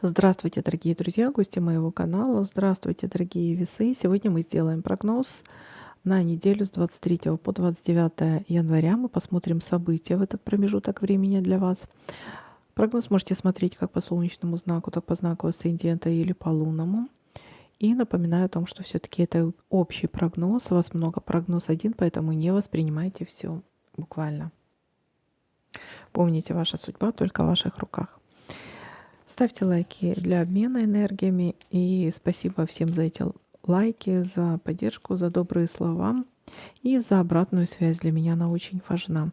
Здравствуйте, дорогие друзья, гости моего канала. Здравствуйте, дорогие весы. Сегодня мы сделаем прогноз на неделю с 23 по 29 января. Мы посмотрим события в этот промежуток времени для вас. Прогноз можете смотреть как по солнечному знаку, так по знаку асцендента или по лунному. И напоминаю о том, что все-таки это общий прогноз. У вас много прогноз один, поэтому не воспринимайте все буквально. Помните, ваша судьба только в ваших руках. Ставьте лайки для обмена энергиями. И спасибо всем за эти лайки, за поддержку, за добрые слова и за обратную связь. Для меня она очень важна.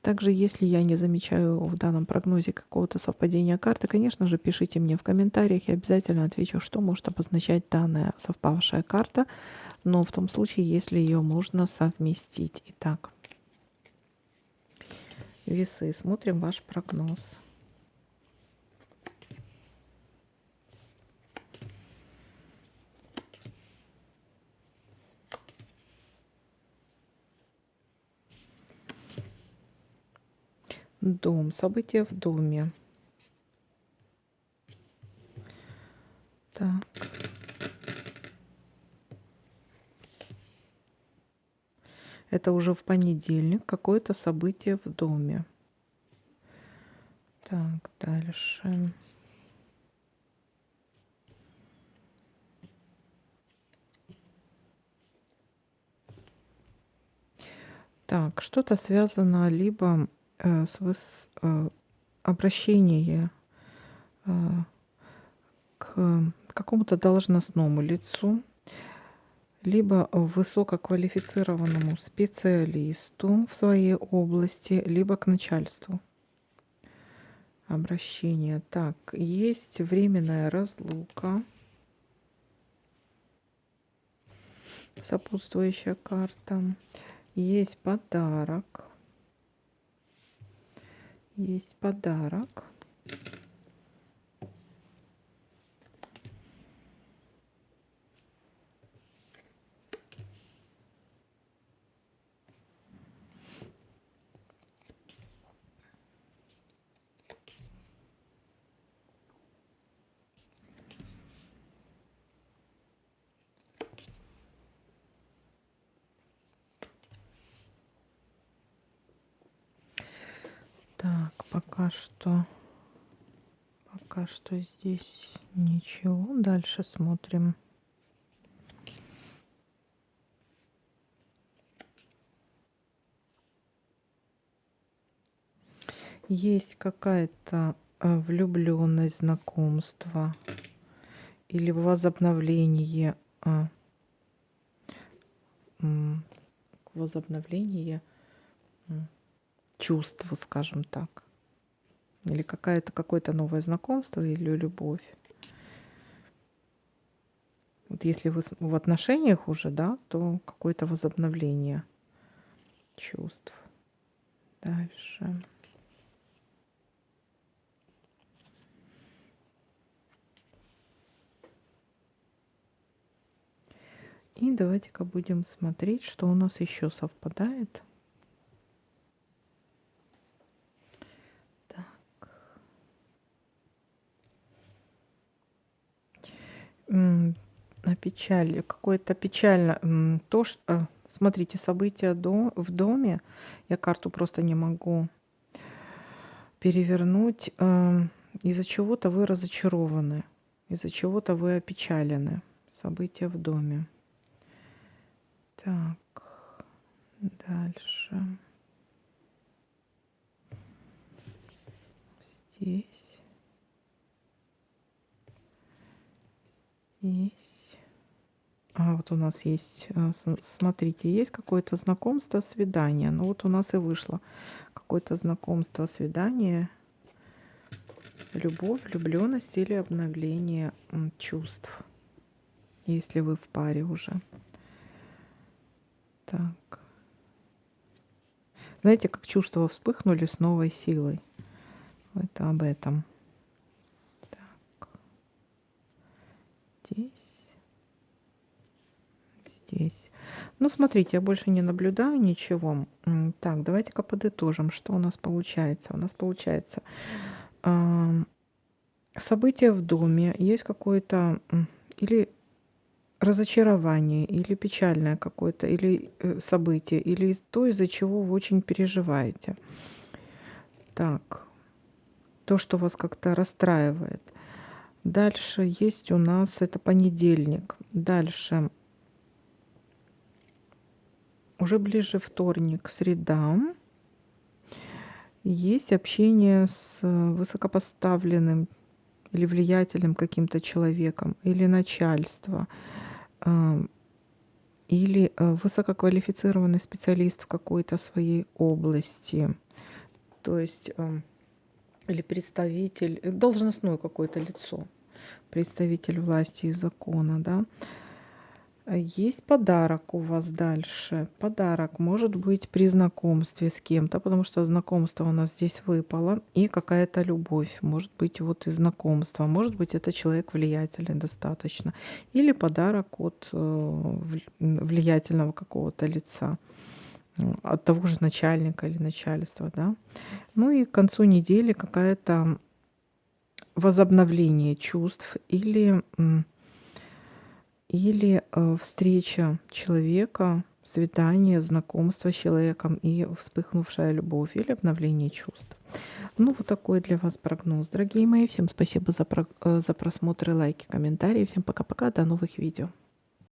Также, если я не замечаю в данном прогнозе какого-то совпадения карты, конечно же, пишите мне в комментариях. Я обязательно отвечу, что может обозначать данная совпавшая карта, но в том случае, если ее можно совместить. Итак, весы, смотрим ваш прогноз. Дом. События в доме. Так. Это уже в понедельник. Какое-то событие в доме. Так, дальше. Так, что-то связано либо обращение к какому-то должностному лицу, либо высококвалифицированному специалисту в своей области, либо к начальству. Обращение. Так, есть временная разлука. Сопутствующая карта. Есть подарок. Есть подарок. Так, пока что здесь ничего. Дальше смотрим. Есть какая-то влюбленность, знакомство или возобновление чувств, скажем так. Или какое-то новое знакомство или любовь. Вот если вы в отношениях уже, да, то какое-то возобновление чувств. Дальше. И давайте-ка будем смотреть, что у нас еще совпадает. Так. Какое-то печально. Смотрите, события в доме. Я карту просто не могу перевернуть. Из-за чего-то вы разочарованы. Из-за чего-то вы опечалены. События в доме. Так, дальше. Здесь. Здесь. Вот у нас есть, смотрите, есть какое-то знакомство, свидание. Ну вот у нас и вышло какое-то знакомство, свидание, любовь, влюбленность или обновление чувств, если вы в паре уже. Так. Знаете, как чувства вспыхнули с новой силой. Это об этом. Так. Здесь. Ну, смотрите, я больше не наблюдаю ничего. Так, давайте-ка подытожим, что у нас получается. У нас получается событие в доме, есть какое-то или разочарование, или печальное какое-то, или событие, или то, из-за чего вы очень переживаете. Так, то, что вас как-то расстраивает. Дальше есть у нас это понедельник. Дальше уже ближе вторник, среда. Есть общение с высокопоставленным или влиятельным каким-то человеком, или начальство, а, или высококвалифицированный специалист в какой-то своей области. То есть или представитель, должностное какое-то лицо, представитель власти и закона, да. Есть подарок у вас дальше. Подарок может быть при знакомстве с кем-то, потому что знакомство у нас здесь выпало, и какая-то любовь, может быть, вот из знакомства, может быть, это человек влиятельный достаточно, или подарок от влиятельного какого-то лица, от того же начальника или начальства, да. Ну и к концу недели какая-то возобновление чувств или встреча человека, свидание, знакомство с человеком и вспыхнувшая любовь или обновление чувств. Ну, вот такой для вас прогноз, дорогие мои. Всем спасибо за просмотр и лайки, комментарии. Всем пока-пока, до новых видео.